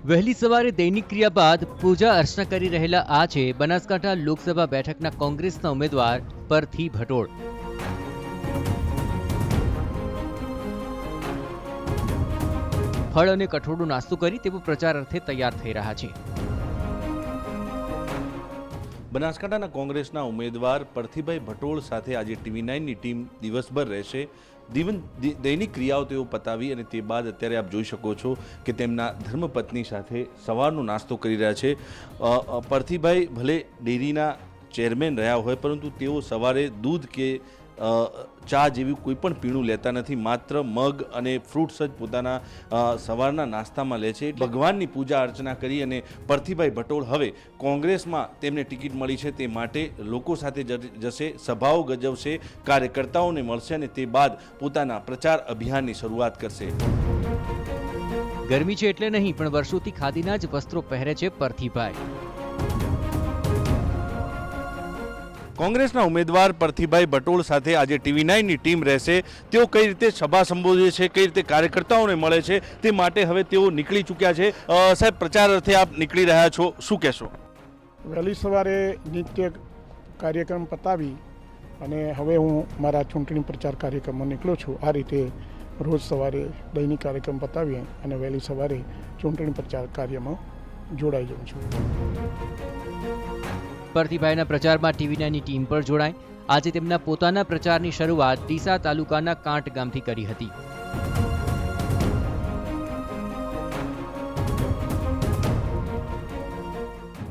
વહેલી સવારે દૈનિક ક્રિયા બાદ પૂજા અર્ચના કરી રહેલા આ છે બનાસકાંઠા લોકસભા બેઠકના કોંગ્રેસના ઉમેદવાર પરથી ભટોળ। ફળ અને કઠોળનો નાસ્તો કરી તેઓ પ્રચાર અર્થે તૈયાર થઈ રહ્યા છે। બનાસકાંઠાના કોંગ્રેસના ઉમેદવાર પરથીભાઈ ભટોળ સાથે આજે TV9ની ટીમ દિવસભર રહેશે। દૈનિક ક્રિયાઓ તેઓ પતાવી અને તે બાદ અત્યારે આપ જોઈ શકો છો કે તેમના ધર્મપત્ની સાથે સવારનો નાસ્તો કરી રહ્યા છે। પરથીભાઈ ભલે ડેરીના ચેરમેન રહ્યા હોય પરંતુ તેઓ સવારે દૂધ કે ચા જેવી કોઈ પણ પીણું લેતા નથી, માત્ર મગ અને ફ્રૂટ્સ જ પોતાના સવારના નાસ્તામાં લે છે। ભગવાનની પૂજા અર્ચના કરી અને પરથીભાઈ ભટોળ હવે કોંગ્રેસમાં તેમને ટિકિટ મળી છે તે માટે લોકો સાથે જશે, સભાઓ ગજવશે, કાર્યકર્તાઓને મળશે અને તે બાદ પોતાના પ્રચાર અભિયાનની શરૂઆત કરશે। ગરમી છે એટલે નહીં પણ વર્ષોથી ખાદીના જ વસ્ત્રો પહેરે છે પરથીભાઈ। કોંગ્રેસના ઉમેદવાર પરથીભાઈ ભટોળ સાથે આજે TV9ની ટીમ રહેશે। તેઓ કઈ રીતે સભા સંબોધે છે, કઈ રીતે કાર્યકર્તાઓને મળે છે તે માટે હવે તેઓ નીકળી ચૂક્યા છે। સાહેબ, પ્રચાર અર્થે આપ નીકળી રહ્યા છો, શું કહેશો? વહેલી સવારે નિત્ય કાર્યક્રમ પતાવી અને હવે હું મારા ચૂંટણી પ્રચાર કાર્યક્રમમાં નીકળું છું। આ રીતે રોજ સવારે દૈનિક કાર્યક્રમ પતાવી અને વહેલી સવારે ચૂંટણી પ્રચાર કાર્યમાં જોડાઈ જાઉં છું। પરથીભાઈના પ્રચારમાં TV9ની ટીમ પર જોડાઈ। આજે તેમના પોતાના પ્રચારની શરૂઆત ડીસા તાલુકાના કાંટ ગામથી કરી હતી।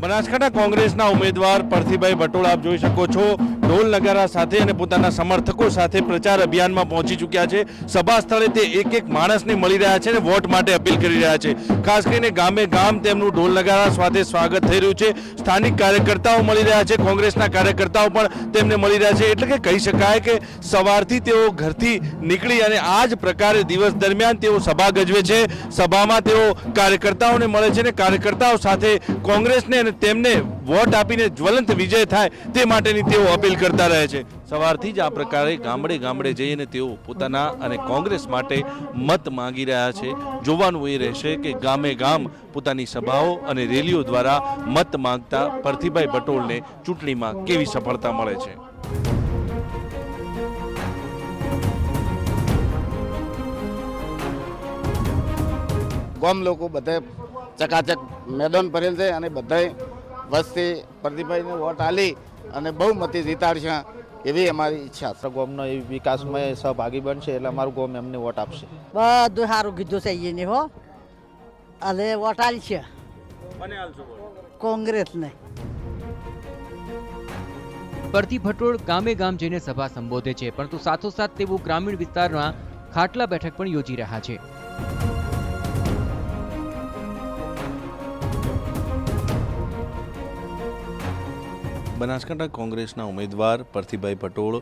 બનાસકાંઠા કોંગ્રેસના ઉમેદવાર પરથીભાઈ ભટોળ આપ જોઈ શકો છો ઢોલ નગારા સાથે અને પોતાના સમર્થકો સાથે પ્રચાર અભિયાનમાં પહોંચી ચૂક્યા છે। સભા સ્થળે તે એક એક માણસને મળી રહ્યા છે અને વોટ માટે અપીલ કરી રહ્યા છે। ખાસ કરીને ગામે ગામ તેમનું ઢોલ નગારા સાથે સ્વાગત થઈ રહ્યું છે। સ્થાનિક કાર્યકર્તાઓ મળી રહ્યા છે, કોંગ્રેસના કાર્યકર્તાઓ પણ તેમને મળી રહ્યા છે। એટલે કે કહી શકાય કે સવારથી તેઓ ઘરથી નીકળી અને આ જ પ્રકારે દિવસ દરમિયાન તેઓ સભા ગજવે છે। સભામાં તેઓ કાર્યકર્તાઓને મળે છે અને કાર્યકર્તાઓ સાથે કોંગ્રેસને અને તેમને વોટ આપીને જ્વલંત વિજય થાય તે માટેની તેઓ અપીલ કરતા રહે છે। સવારથી જ આ પ્રકારે ગામડે ગામડે જઈને તેઓ પોતાના અને કોંગ્રેસ માટે મત માંગી રહ્યા છે। જોવાનું એ રહેશે કે ગામે ગામ પોતાની સભાઓ અને રેલીઓ દ્વારા મત માંગતા પરથીભાઈ ભટોળને ચૂંટણીમાં કેવી સફળતા મળે છે। ગામ લોકો બધા ચકાચક મેદાન ભરેલ છે અને બધા વસ્તી પરથીભાઈને વોટ આલી અને બહુમતી જીતાડશે એવી અમારી ઈચ્છા છે। ગામનો એ વિકાસમાં સહભાગી બનશે એટલે અમારું ગામ એમને વોટ આપશે। બધું સારું કીધું છે એને હો, અને વોટ આલશે કોંગ્રેસને। પરથી ભટોળ ગામે ગામ જઈને સભા સંબોધે છે, પરંતુ સાથોસાથ તેઓ ગ્રામીણ વિસ્તારમાં ખાટલા બેઠક પણ યોજી રહ્યા છે। બનાસકાંઠા કોંગ્રેસના ઉમેદવાર પરથીભાઈ ભટોળ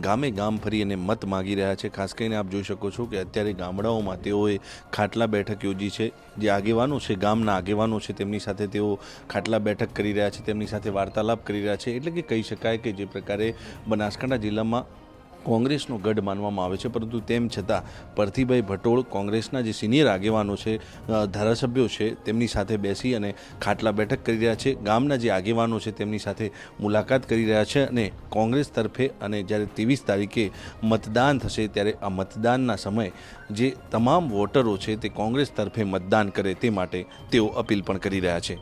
ગામે ગામ ફરી અને મત માગી રહ્યા છે। ખાસ કરીને આપ જોઈ શકો છો કે અત્યારે ગામડાઓમાં તેઓએ ખાટલા બેઠક યોજી છે। જે આગેવાનો છે, ગામના આગેવાનો છે, તેમની સાથે તેઓ ખાટલા બેઠક કરી રહ્યા છે, તેમની સાથે વાર્તાલાપ કરી રહ્યા છે। એટલે કે કહી શકાય કે જે પ્રકારે બનાસકાંઠા જિલ્લામાં કોંગ્રેસનો ગઢ માનવામાં આવે છે, પરંતુ તેમ છતાં પરથીભાઈ ભટોળ કોંગ્રેસના જે સિનિયર આગેવાનો છે, ધારાસભ્યો છે, તેમની સાથે બેસી અને ખાટલા બેઠક કરી રહ્યા છે। ગામના જે આગેવાનો છે તેમની સાથે મુલાકાત કરી રહ્યા છે અને કોંગ્રેસ તરફે અને જ્યારે 23 તારીખે મતદાન થશે ત્યારે આ મતદાનના સમયે જે તમામ વોટરો છે તે કોંગ્રેસ તરફે મતદાન કરે તે માટે તેઓ અપીલ પણ કરી રહ્યા છે।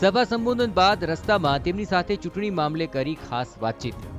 સભા સંબોધન બાદ રસ્તામાં તેમની સાથે ચૂંટણી મામલે કરી ખાસ વાતચીત।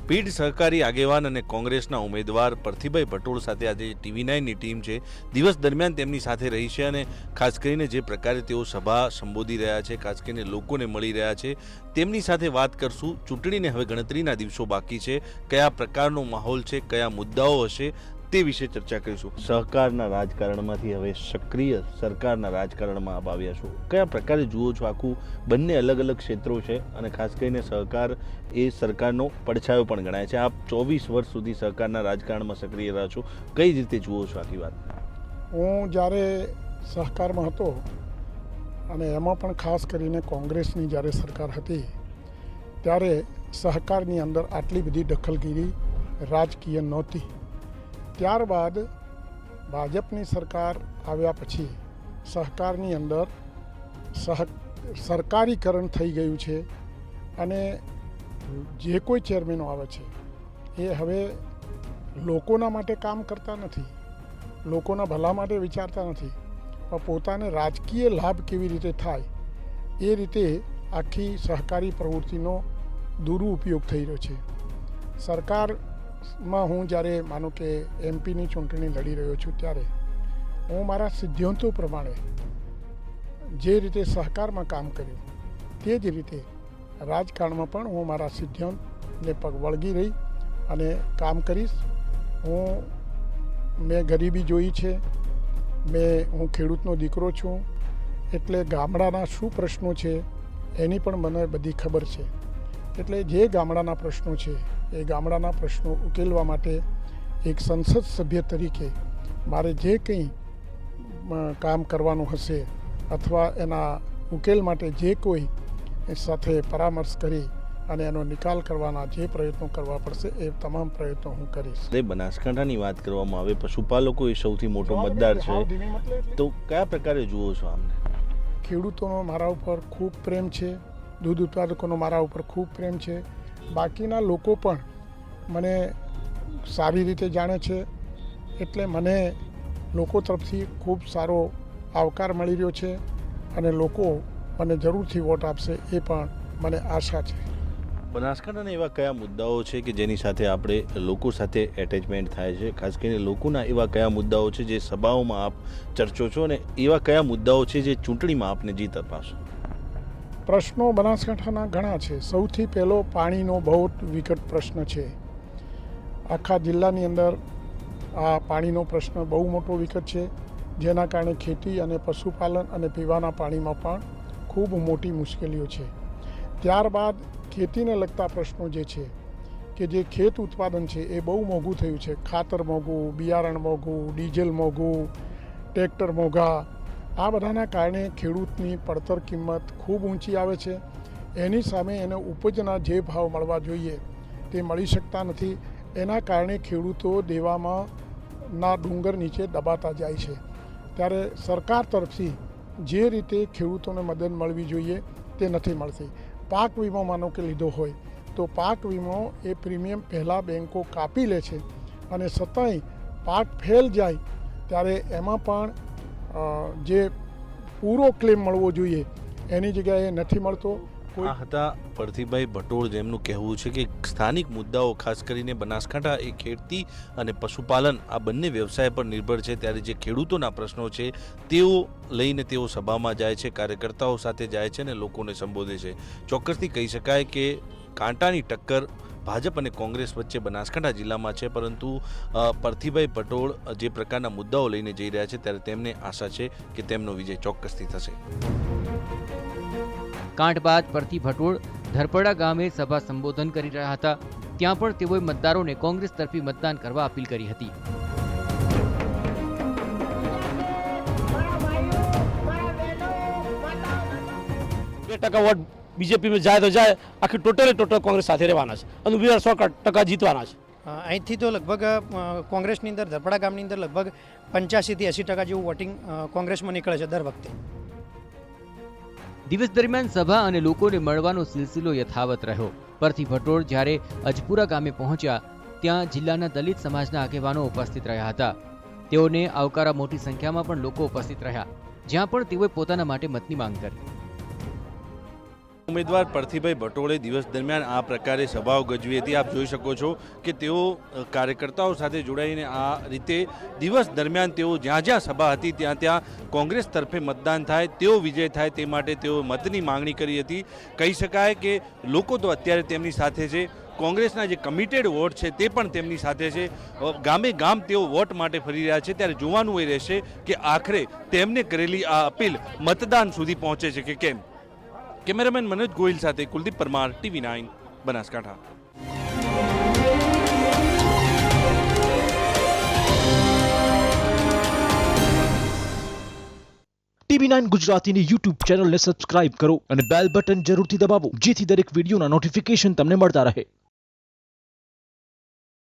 પીઢ સહકારી આગેવાન અને કોંગ્રેસના ઉમેદવાર પરથીભાઈ ભટોળ સાથે આજે TV9ની ટીમ છે, દિવસ દરમિયાન તેમની સાથે રહી છે અને ખાસ કરીને જે પ્રકારે તેઓ સભા સંબોધી રહ્યા છે, ખાસ કરીને લોકોને મળી રહ્યા છે, તેમની સાથે વાત કરશું। ચૂંટણીને હવે ગણતરીના દિવસો બાકી છે, કયા પ્રકારનો માહોલ છે, કયા મુદ્દાઓ હશે તે વિશે ચર્ચા કરીશું। સહકારના રાજકારણમાંથી હવે સક્રિય સરકારના રાજકારણમાં આપ આવ્યા છો, કયા પ્રકારે જુઓ છો? આખું બંને અલગ અલગ ક્ષેત્રો છે અને ખાસ કરીને સહકાર એ સરકારનો પડછાયો પણ ગણાય છે। આપ 24 વર્ષ સુધી સહકારના રાજકારણમાં સક્રિય રહ્યા છો, કઈ રીતે જુઓ છો આખી વાત? હું જ્યારે સહકારમાં હતો અને એમાં પણ ખાસ કરીને કોંગ્રેસની જ્યારે સરકાર હતી ત્યારે સહકારની અંદર આટલી બધી દખલગીરી રાજકીય નહોતી। ત્યારબાદ ભાજપની સરકાર આવ્યા પછી સહકારની અંદર સરકારીકરણ થઈ ગયું છે અને જે કોઈ ચેરમેનો આવે છે એ હવે લોકોના માટે કામ કરતા નથી, લોકોના ભલા માટે વિચારતા નથી, પણ પોતાને રાજકીય લાભ કેવી રીતે થાય એ રીતે આખી સહકારી પ્રવૃત્તિનો દુરુપયોગ થઈ રહ્યો છે. સરકારમાં હું જ્યારે માનો કે એમપીની ચૂંટણી લડી રહ્યો છું ત્યારે હું મારા સિદ્ધાંતો પ્રમાણે જે રીતે સહકારમાં કામ કર્યું તે જ રીતે રાજકારણમાં પણ હું મારા સિદ્ધાંતને પગ વળગી રહી અને કામ કરીશ. મેં ગરીબી જોઈ છે, હું ખેડૂતનો દીકરો છું, એટલે ગામડાના શું પ્રશ્નો છે એની પણ મને બધી ખબર છે. એટલે જે ગામડાના પ્રશ્નો છે એ ગામડાના પ્રશ્નો ઉકેલવા માટે એક સંસદ સભ્ય તરીકે મારે જે કંઈ કામ કરવાનું હશે અથવા એના ઉકેલ માટે જે કોઈ સાથે પરામર્શ કરી અને એનો નિકાલ કરવાના જે પ્રયત્નો કરવા પડશે એ તમામ પ્રયત્નો હું કરીશ. બનાસકાંઠાની વાત કરવામાં આવે, પશુપાલકો એ સૌથી મોટો મતદાર છે, તો કયા પ્રકારે જુઓ છો આમને? ખેડૂતોનો મારા ઉપર ખૂબ પ્રેમ છે, દૂધ ઉત્પાદકોનો મારા ઉપર ખૂબ પ્રેમ છે, બાકીના લોકો પણ મને સારી રીતે જાણે છે, એટલે મને લોકો તરફથી ખૂબ સારો આવકાર મળી રહ્યો છે અને લોકો મને જરૂરથી વોટ આપશે એ પણ મને આશા છે. બનાસકાંઠાના એવા કયા મુદ્દાઓ છે કે જેની સાથે આપણે લોકો સાથે એટેચમેન્ટ થાય છે? ખાસ કરીને લોકોના એવા કયા મુદ્દાઓ છે જે સભાઓમાં આપ ચર્ચો છો અને એવા કયા મુદ્દાઓ છે જે ચૂંટણીમાં આપને જીત અપાવશે? પ્રશ્નો બનાસકાંઠાના ઘણા છે. સૌથી પહેલો પાણીનો બહુ વિકટ પ્રશ્ન છે. આખા જિલ્લાની અંદર આ પાણીનો પ્રશ્ન બહુ મોટો વિકટ છે, જેના કારણે ખેતી અને પશુપાલન અને પીવાના પાણીમાં પણ ખૂબ મોટી મુશ્કેલીઓ છે. ત્યારબાદ ખેતીને લગતા પ્રશ્નો જે છે કે જે ખેત ઉત્પાદન છે એ બહુ મોંઘું થયું છે. ખાતર મોંઘું, બિયારણ મોંઘું, ડીઝલ મોંઘું, ટ્રેક્ટર મોંઘા, આ બધાના કારણે ખેડૂતની પડતર કિંમત ખૂબ ઊંચી આવે છે. એની સામે એને ઉપજના જે ભાવ મળવા જોઈએ તે મળી શકતા નથી. એના કારણે ખેડૂતો દેવામાં ના ડુંગર નીચે દબાતા જાય છે. ત્યારે સરકાર તરફથી જે રીતે ખેડૂતોને મદદ મળવી જોઈએ તે નથી મળતી. પાક વીમો માનો કે લીધો હોય તો પાક વીમો એ પ્રીમિયમ પહેલાં બેન્કો કાપી લે છે અને છતાંય પાક ફેલ જાય ત્યારે એમાં પણ જે પૂરો ક્લેમ મળવો જોઈએ એની જગ્યાએ નથી મળતો. આ હતા પરથીભાઈ ભટોળ, જેમનું કહેવું છે કે સ્થાનિક મુદ્દાઓ ખાસ કરીને બનાસકાંઠા એ ખેતી અને પશુપાલન આ બંને વ્યવસાય પર નિર્ભર છે, ત્યારે જે ખેડૂતોના પ્રશ્નો છે તેઓ લઈને તેઓ સભામાં જાય છે, કાર્યકર્તાઓ સાથે જાય છે અને લોકોને સંબોધે છે. ચોક્કસથી કહી શકાય કે કાંટાની ટક્કર ભાજપ અને કોંગ્રેસ વચ્ચે બનાસકાંઠા જિલ્લામાં છે, પરંતુ પરથીભાઈ ભટોળ જે પ્રકારના મુદ્દાઓ લઈને જઈ રહ્યા છે ત્યારે તેમને આશા છે કે તેમનો વિજય ચોક્કસથી થશે. કાંઠ બાદ પરથી ભટોળ ધરપડા ગામે સભા સંબોધન કરી રહ્યા હતા. ત્યાં પણ તેઓએ મતદારોને કોંગ્રેસ તરફી મતદાન કરવા અપીલ કરી હતી. 2% वोट बीजेपी में जाए तो जाए, आखिर टोटल कांग्रेस साथ રહેવાના છે અને 100% જીતવાના છે. અહીંથી તો લગભગ કોંગ્રેસની અંદર ધરપડા ગામની અંદર લગભગ 85 થી 80% જેવું વોટિંગ કોંગ્રેસમાં નીકળે છે દર વખતે. દિવસ દરમિયાન સભા અને લોકોને મળવાનો સિલસિલો યથાવત રહ્યો. પરથી ભટોળ જ્યારે અજપુરા ગામે પહોંચ્યા ત્યાં જિલ્લાના દલિત સમાજના આગેવાનો ઉપસ્થિત રહ્યા હતા. તેઓને આવકારા મોટી સંખ્યામાં પણ લોકો ઉપસ્થિત રહ્યા, જ્યાં પણ તેઓએ પોતાના માટે મતની માંગ કરી. ઉમેદવાર પરથીભાઈ ભટોળે દિવસ દરમિયાન આ પ્રકારે સભાઓ ગજવી હતી. આપ જોઈ શકો છો કે તેઓ કાર્યકર્તાઓ સાથે જોડાઈને આ રીતે દિવસ દરમિયાન તેઓ જ્યાં જ્યાં સભા હતી ત્યાં કોંગ્રેસ તરફે મતદાન થાય, તેઓ વિજય થાય તે માટે તેઓ મતની માંગણી કરી હતી. કહી શકાય કે લોકો તો અત્યારે તેમની સાથે છે, કોંગ્રેસના જે કમિટેડ વોટ છે તે પણ તેમની સાથે છે. ગામે ગામ તેઓ વોટ માટે ફરી રહ્યા છે, ત્યારે જોવાનું એ રહેશે કે આખરે તેમને કરેલી આ અપીલ મતદાન સુધી પહોંચે છે કે કેમ. કેમેરામેન મનોજ ગોહિલ સાથે કુલદીપ પરમાર, TV9 બનાસકાંઠા. TV9 ગુજરાતીની YouTube ચેનલને સબસ્ક્રાઇબ કરો અને બેલ બટન જરૂરથી દબાવો, જેથી દરેક વિડીયોના નોટિફિકેશન તમને મળતા રહે.